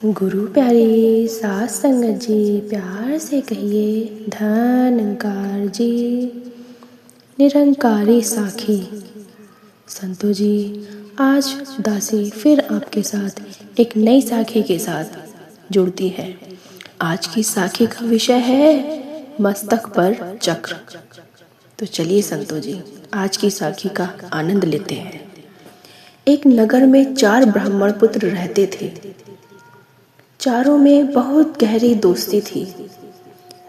गुरु प्यारी सास संगत जी, प्यार से कहिए धनकार जी। निरंकारी साखी संतो जी, आज दासी फिर आपके साथ एक नई साखी के साथ जुड़ती है। आज की साखी का विषय है मस्तक पर चक्र। तो चलिए संतो जी, आज की साखी का आनंद लेते हैं। एक नगर में 4 ब्राह्मण पुत्र रहते थे। चारों में बहुत गहरी दोस्ती थी,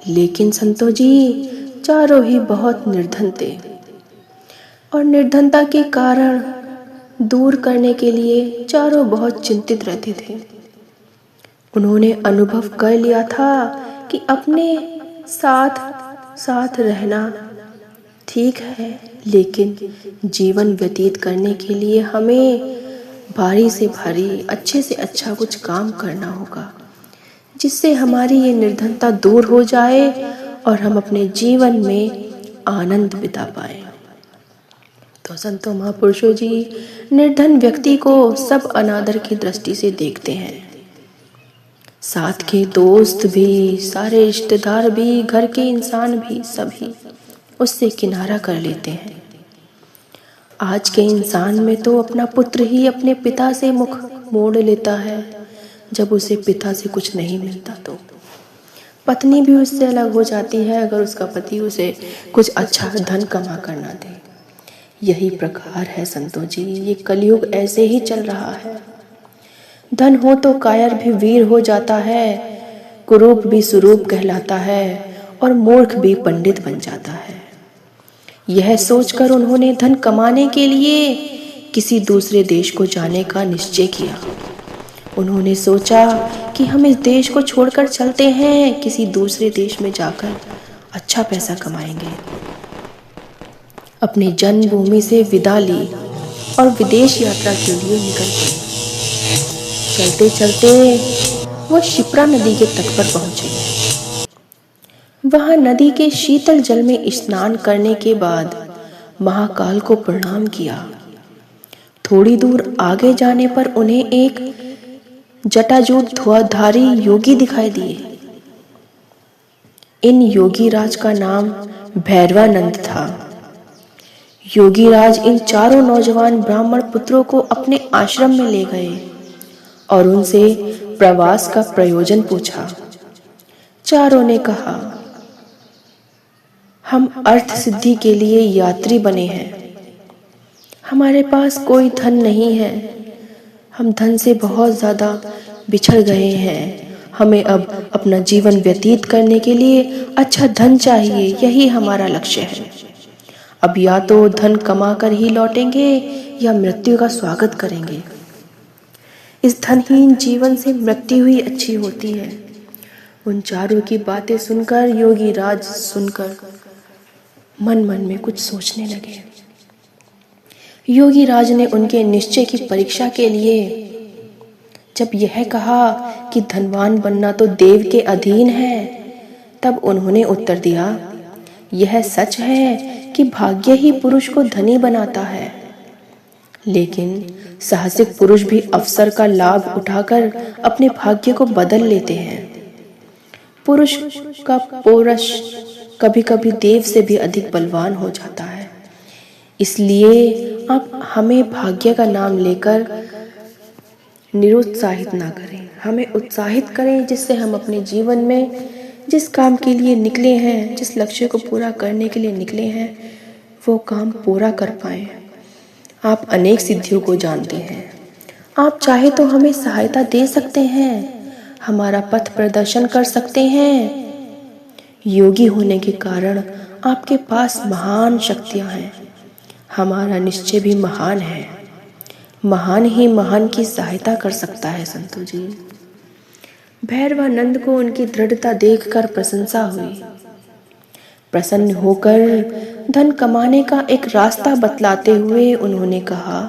लेकिन संतो जी चारों ही बहुत निर्धन थे और निर्धनता के कारण दूर करने के लिए चारों बहुत चिंतित रहते थे। उन्होंने अनुभव कर लिया था कि अपने साथ साथ रहना ठीक है, लेकिन जीवन व्यतीत करने के लिए हमें भारी से भारी, अच्छे से अच्छा कुछ काम करना होगा, जिससे हमारी ये निर्धनता दूर हो जाए और हम अपने जीवन में आनंद बिता पाए। तो संतों महापुरुषों जी, निर्धन व्यक्ति को सब अनादर की दृष्टि से देखते हैं। साथ के दोस्त भी, सारे रिश्तेदार भी, घर के इंसान भी, सभी उससे किनारा कर लेते हैं। आज के इंसान में तो अपना पुत्र ही अपने पिता से मुख मोड़ लेता है जब उसे पिता से कुछ नहीं मिलता। तो पत्नी भी उससे अलग हो जाती है अगर उसका पति उसे कुछ अच्छा धन कमा कर ना दे। यही प्रकार है संतो जी, ये कलयुग ऐसे ही चल रहा है। धन हो तो कायर भी वीर हो जाता है, कुरूप भी सुरूप कहलाता है और मूर्ख भी पंडित बन जाता है। यह सोचकर उन्होंने धन कमाने के लिए किसी दूसरे देश को जाने का निश्चय किया। उन्होंने सोचा कि हम इस देश को छोड़कर चलते हैं, किसी दूसरे देश में जाकर अच्छा पैसा कमाएंगे। अपनी जन्मभूमि से विदा ली और विदेश यात्रा के लिए निकल पड़े। चलते चलते वो शिप्रा नदी के तट पर पहुंचे। वहां नदी के शीतल जल में स्नान करने के बाद महाकाल को प्रणाम किया। थोड़ी दूर आगे जाने पर उन्हें एक जटाजूट धुआंधारी योगी दिखाई दिए। इन योगी राज का नाम भैरवानंद था। योगी राज इन चारों नौजवान ब्राह्मण पुत्रों को अपने आश्रम में ले गए और उनसे प्रवास का प्रयोजन पूछा। चारों ने कहा, हम अर्थ सिद्धि के लिए यात्री बने हैं। हमारे पास कोई धन नहीं है। हम धन से बहुत ज़्यादा बिछड़ गए हैं। हमें अब अपना जीवन व्यतीत करने के लिए अच्छा धन चाहिए, यही हमारा लक्ष्य है। अब या तो धन कमा कर ही लौटेंगे या मृत्यु का स्वागत करेंगे। इस धनहीन जीवन से मृत्यु ही अच्छी होती है। उन चारों की बातें सुनकर योगी राज सुनकर मन मन में कुछ सोचने लगे। योगी राज ने उनके निश्चय की परीक्षा के लिए जब यह कहा कि धनवान बनना तो देव के अधीन है, तब उन्होंने उत्तर दिया, यह सच है कि भाग्य ही पुरुष को धनी बनाता है, लेकिन साहसिक पुरुष भी अवसर का लाभ उठाकर अपने भाग्य को बदल लेते हैं। पुरुष का पौरुष कभी कभी देव से भी अधिक बलवान हो जाता है। इसलिए आप हमें भाग्य का नाम लेकर निरुत्साहित ना करें, हमें उत्साहित करें, जिससे हम अपने जीवन में जिस काम के लिए निकले हैं, जिस लक्ष्य को पूरा करने के लिए निकले हैं, वो काम पूरा कर पाएं। आप अनेक सिद्धियों को जानते हैं। आप चाहे तो हमें सहायता दे सकते हैं, हमारा पथ प्रदर्शन कर सकते हैं। योगी होने के कारण आपके पास महान शक्तियां हैं। हमारा निश्चय भी महान है। महान ही महान की सहायता कर सकता है संतो जी। भैरवानंद को उनकी दृढ़ता देखकर प्रशंसा हुई। प्रसन्न होकर धन कमाने का एक रास्ता बतलाते हुए उन्होंने कहा,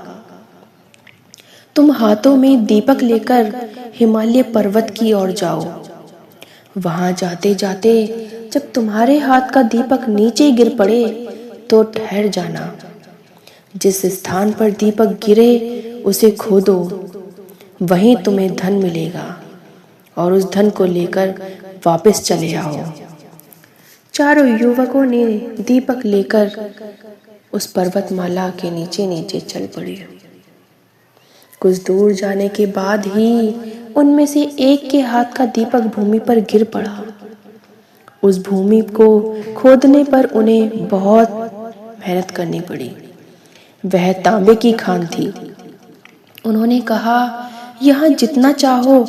तुम हाथों में दीपक लेकर हिमालय पर्वत की ओर जाओ। वहां जाते जाते जब तुम्हारे हाथ का दीपक नीचे गिर पड़े तो ठहर जाना। जिस स्थान पर दीपक गिरे उसे खोदो, वहीं तुम्हें धन मिलेगा। और उस धन को लेकर वापस चले आओ। चारों युवकों ने दीपक लेकर उस पर्वतमाला के नीचे नीचे चल पड़े। कुछ दूर जाने के बाद ही उनमें से एक के हाथ का दीपक भूमि पर गिर पड़ा। उस भूमि को खोदने पर उन्हें बहुत मेहनत करनी पड़ी। वह तांबे की खान थी। उन्होंने कहा, यहाँ जितना चाहो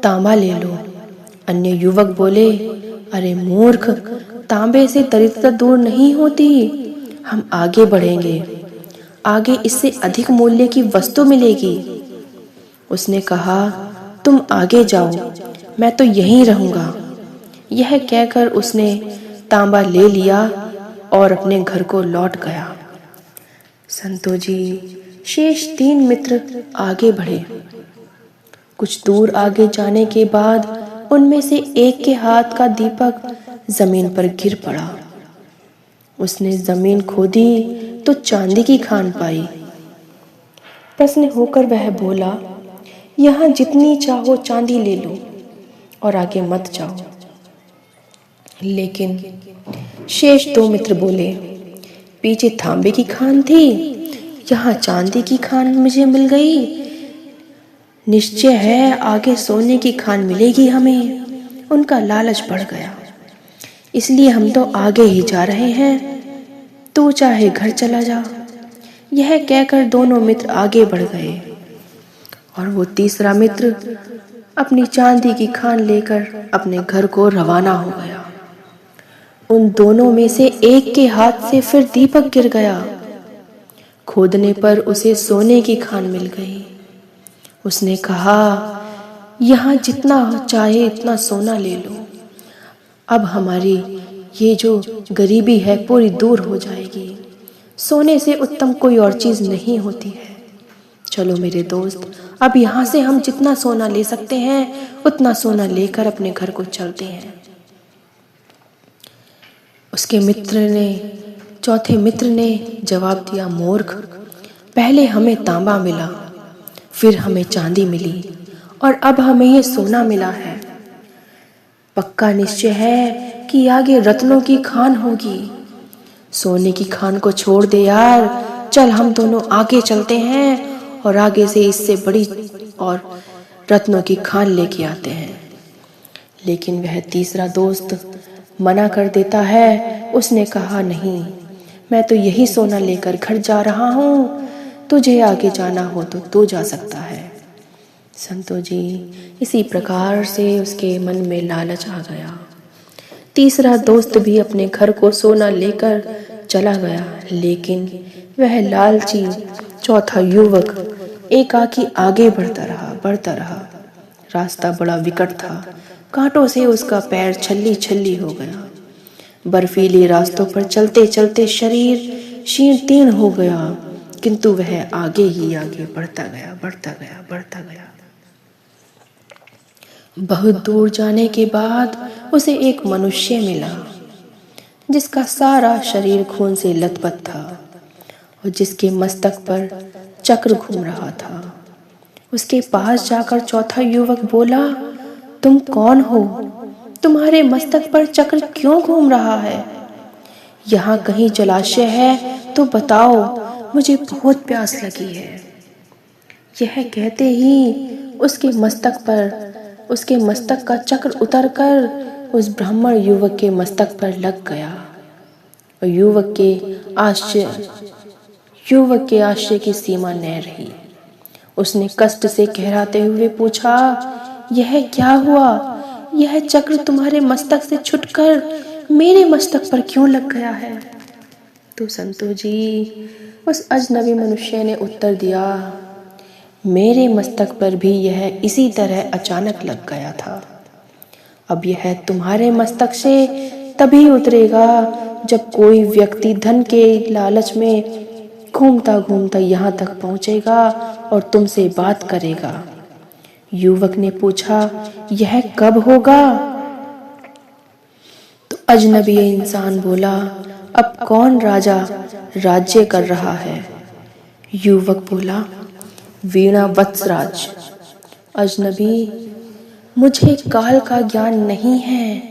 तांबा ले लो। अन्य युवक बोले, अरे मूर्ख, तांबे से दरिद्रता दूर नहीं होती। हम आगे बढ़ेंगे, आगे इससे अधिक मूल्य की वस्तु मिलेगी। उसने कहा, तुम आगे जाओ, मैं तो यहीं रहूंगा। यह कहकर उसने तांबा ले लिया और अपने घर को लौट गया। संतो जी शेष 3 मित्र आगे बढ़े। कुछ दूर आगे जाने के बाद उनमें से एक के हाथ का दीपक जमीन पर गिर पड़ा। उसने जमीन खोदी तो चांदी की खान पाई। प्रसन्न होकर वह बोला, यहाँ जितनी चाहो चांदी ले लो और आगे मत जाओ। लेकिन शेष 2 मित्र बोले, पीछे तांबे की खान थी, यहाँ चांदी की खान मुझे मिल गई। निश्चय है आगे सोने की खान मिलेगी हमें। उनका लालच बढ़ गया, इसलिए हम तो आगे ही जा रहे हैं, तू चाहे घर चला जा। यह कहकर दोनों मित्र आगे बढ़ गए और वो तीसरा मित्र अपनी चांदी की खान लेकर अपने घर को रवाना हो गया। उन दोनों में से एक के हाथ से फिर दीपक गिर गया। खोदने पर उसे सोने की खान मिल गई। उसने कहा, यहाँ जितना चाहे इतना सोना ले लो। अब हमारी ये जो गरीबी है पूरी दूर हो जाएगी। सोने से उत्तम कोई और चीज नहीं होती है। चलो मेरे दोस्त, अब यहाँ से हम जितना सोना ले सकते हैं उतना सोना लेकर अपने घर को चलते हैं। उसके चौथे मित्र ने जवाब दिया, मूर्ख, पहले हमें तांबा मिला, फिर हमें चांदी मिली और अब हमें ये सोना मिला है। पक्का निश्चय है कि आगे रत्नों की खान होगी। सोने की खान को छोड़ दे यार, चल हम दोनों आगे चलते हैं और आगे से इससे बड़ी और रत्नों की खान लेके आते हैं। लेकिन वह तीसरा दोस्त मना कर देता है। उसने कहा, नहीं, मैं तो यही सोना लेकर घर जा रहा हूँ, तुझे आगे जाना हो तो तू जा सकता है। संतो जी इसी प्रकार से उसके मन में लालच आ गया। तीसरा दोस्त भी अपने घर को सोना लेकर चला गया, लेकिन वह लालची चौथा युवक एकाकी आगे बढ़ता रहा। रास्ता बड़ा विकट था, कांटों से उसका पैर छल्ली छल्ली हो गया। बर्फीले रास्तों पर चलते चलते शरीर क्षीण तीर्ण हो गया, किंतु वह आगे ही आगे बढ़ता गया। बहुत दूर जाने के बाद उसे एक मनुष्य मिला, जिसका सारा शरीर खून से लथपथ था और जिसके मस्तक पर चक्र घूम रहा था। उसके पास जाकर चौथा युवक बोला, तुम कौन हो? तुम्हारे मस्तक पर चक्र क्यों घूम रहा है? यहाँ कहीं जलाशय है तो बताओ, मुझे बहुत प्यास लगी है। यह कहते ही उसके मस्तक का चक्र उतरकर उस ब्राह्मण युवक के मस्तक पर लग गया और युवक के आश्चर्य की सीमा न रही। उसने कष्ट से कहराते हुए पूछा, यह क्या हुआ? यह चक्र तुम्हारे मस्तक से छूटकर मेरे मस्तक पर क्यों लग गया है? तो संतो जी उस अजनबी मनुष्य ने उत्तर दिया, मेरे मस्तक पर भी यह इसी तरह अचानक लग गया था। अब यह तुम्हारे मस्तक से तभी उतरेगा जब कोई व्यक्ति धन के लालच में घूमता घूमता यहाँ तक पहुँचेगा और तुमसे बात करेगा। युवक ने पूछा, यह कब होगा? तो अजनबी इंसान बोला, अब कौन राजा राज्य कर रहा है? युवक बोला, वीणा वत्सराज। अजनबी, मुझे काल का ज्ञान नहीं है।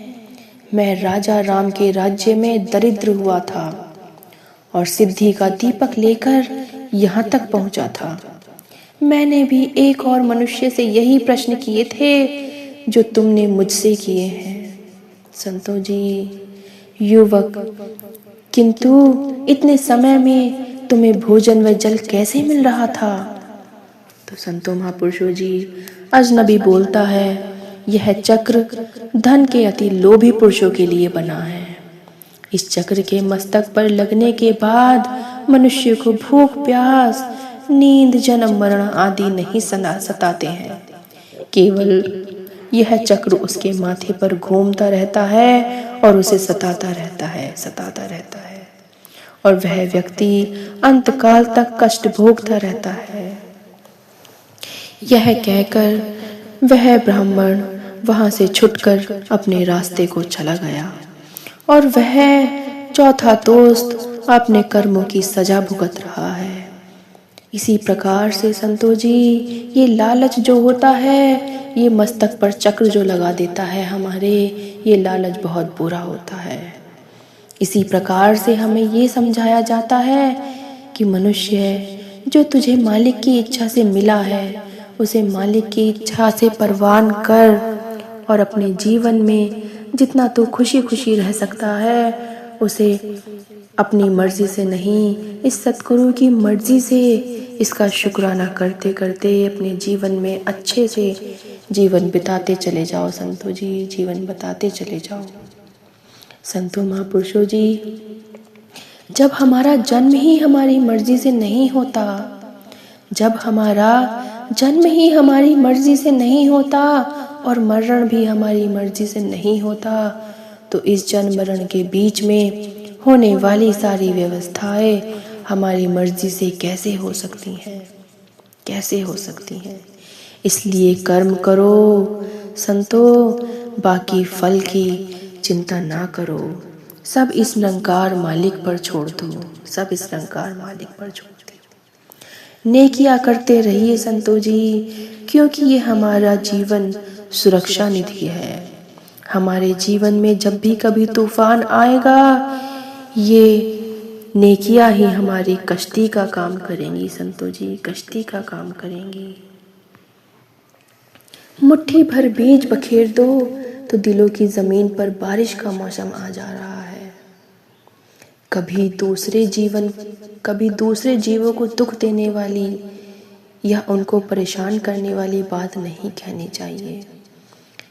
मैं राजा राम के राज्य में दरिद्र हुआ था और सिद्धि का दीपक लेकर यहाँ तक पहुँचा था। मैंने भी एक और मनुष्य से यही प्रश्न किए थे जो तुमने मुझसे किए हैं। संतों जी, युवक, किंतु इतने समय में तुम्हें भोजन व जल कैसे मिल रहा था? तो संतों महापुरुषों जी, अजनबी बोलता है, यह चक्र धन के अति लोभी पुरुषों के लिए बना है। इस चक्र के मस्तक पर लगने के बाद मनुष्य को भूख, प्यास, नींद, जन्म, मरण आदि नहीं सताते हैं। केवल यह चक्र उसके माथे पर घूमता रहता है और उसे सताता रहता है और वह व्यक्ति अंतकाल तक कष्ट भोगता रहता है। यह कहकर वह ब्राह्मण वहां से छुटकर अपने रास्ते को चला गया और वह चौथा दोस्त अपने कर्मों की सजा भुगत रहा है। इसी प्रकार से संतों जी, ये लालच जो होता है, ये मस्तक पर चक्र जो लगा देता है हमारे, ये लालच बहुत बुरा होता है। इसी प्रकार से हमें ये समझाया जाता है कि मनुष्य, जो तुझे मालिक की इच्छा से मिला है, उसे मालिक की इच्छा से परवान कर और अपने जीवन में जितना तू खुशी खुशी रह सकता है, उसे अपनी मर्जी से नहीं, इस सतगुरु की मर्जी से इसका शुक्राना करते करते अपने जीवन में अच्छे से जीवन बिताते चले जाओ। संतों जी, जीवन बताते चले जाओ। संतों महापुरुषों जी, जब हमारा जन्म ही हमारी मर्जी से नहीं होता, जब हमारा जन्म ही हमारी मर्जी से नहीं होता और मरण भी हमारी मर्जी से नहीं होता, तो इस जन्म मरण के बीच में होने वाली सारी व्यवस्थाएं हमारी मर्जी से कैसे हो सकती हैं, कैसे हो सकती हैं। इसलिए कर्म करो संतों, बाकी फल की चिंता ना करो। सब इस निरंकार मालिक पर छोड़ दो, सब इस निरंकार मालिक पर छोड़ दो। नेकियां करते रहिए संतों जी, क्योंकि ये हमारा जीवन सुरक्षा निधि है। हमारे जीवन में जब भी कभी तूफान आएगा, ये नेकियां ही हमारी कश्ती का काम करेंगी संतों जी, कश्ती का काम करेंगी। मुट्ठी भर बीज बखेर दो तो दिलों की जमीन पर बारिश का मौसम आ जा रहा है। कभी दूसरे जीवों को दुख देने वाली या उनको परेशान करने वाली बात नहीं कहनी चाहिए।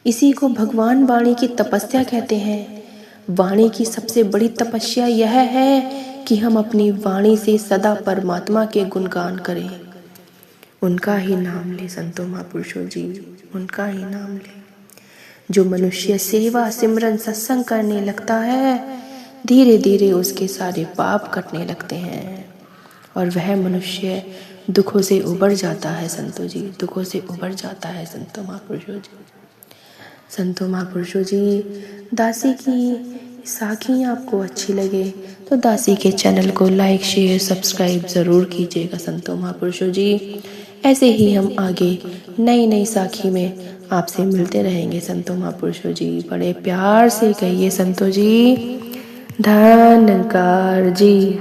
इसी को भगवान वाणी की तपस्या कहते हैं। वाणी की सबसे बड़ी तपस्या यह है कि हम अपनी वाणी से सदा परमात्मा के गुणगान करें, उनका ही नाम ले संतों महापुरुषों जी, उनका ही नाम ले। जो मनुष्य सेवा, सिमरन, सत्संग करने लगता है, धीरे धीरे उसके सारे पाप कटने लगते हैं और वह मनुष्य दुखों से उबर जाता है संतों जी, दुखों से उबर जाता है संतों महापुरुषों जी। संतों महापुरुषों जी, दासी की साखी आपको अच्छी लगे तो दासी के चैनल को लाइक, शेयर, सब्सक्राइब ज़रूर कीजिएगा संतों महापुरुषों जी। ऐसे ही हम आगे नई नई साखी में आपसे मिलते रहेंगे संतों महापुरुषों जी। बड़े प्यार से कहिए संतों जी, धन्यकार जी।